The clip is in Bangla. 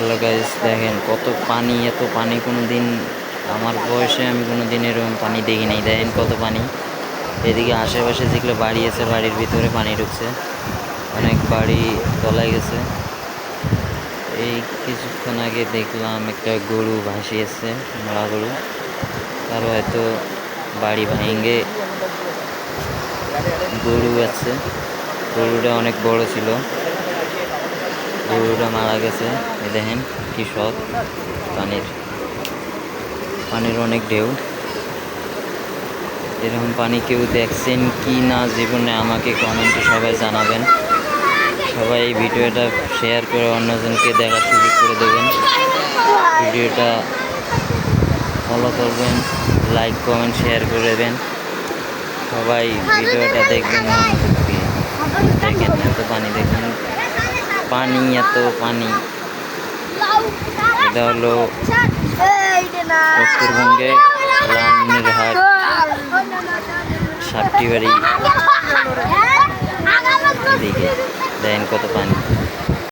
হ্যালো গাইস, দেখেন কত পানি। এত পানি কোনো দিন আমার বয়সে আমি কোনো দিন এরকম পানি দেখি নাই। দেখেন কত পানি। এদিকে আশেপাশে যেগুলো বাড়ি আছে বাড়ির ভিতরে পানি ঢুকছে, অনেক বাড়ি তলায় গেছে। এই কিছুক্ষণ আগে দেখলাম একটা গরু ভাসিয়েছে, মরা গরু। তার হয়তো বাড়ি ভেঙে গরু আছে। গরুটা অনেক বড় ছিল, গরুটা মারা গেছে। এই দেখেন কি সৎ পানির অনেক ঢেউ। এরকম পানি কেউ দেখছেন কি না জীবনে আমাকে কমেন্টে সবাই জানাবেন। সবাই এই ভিডিওটা শেয়ার করে অন্যজনকে দেখার সুযোগ করে দেবেন। ভিডিওটা ফলো করবেন, লাইক কমেন্ট শেয়ার করে দেবেন। সবাই ভিডিওটা দেখবেন। দেখেন এত পানি, দেখেন পানি, এত পানি। এটা হলো উত্তরবঙ্গে লালমনিরহাট সাপটিবাড়ি দিকে। দেখেন কত পানি।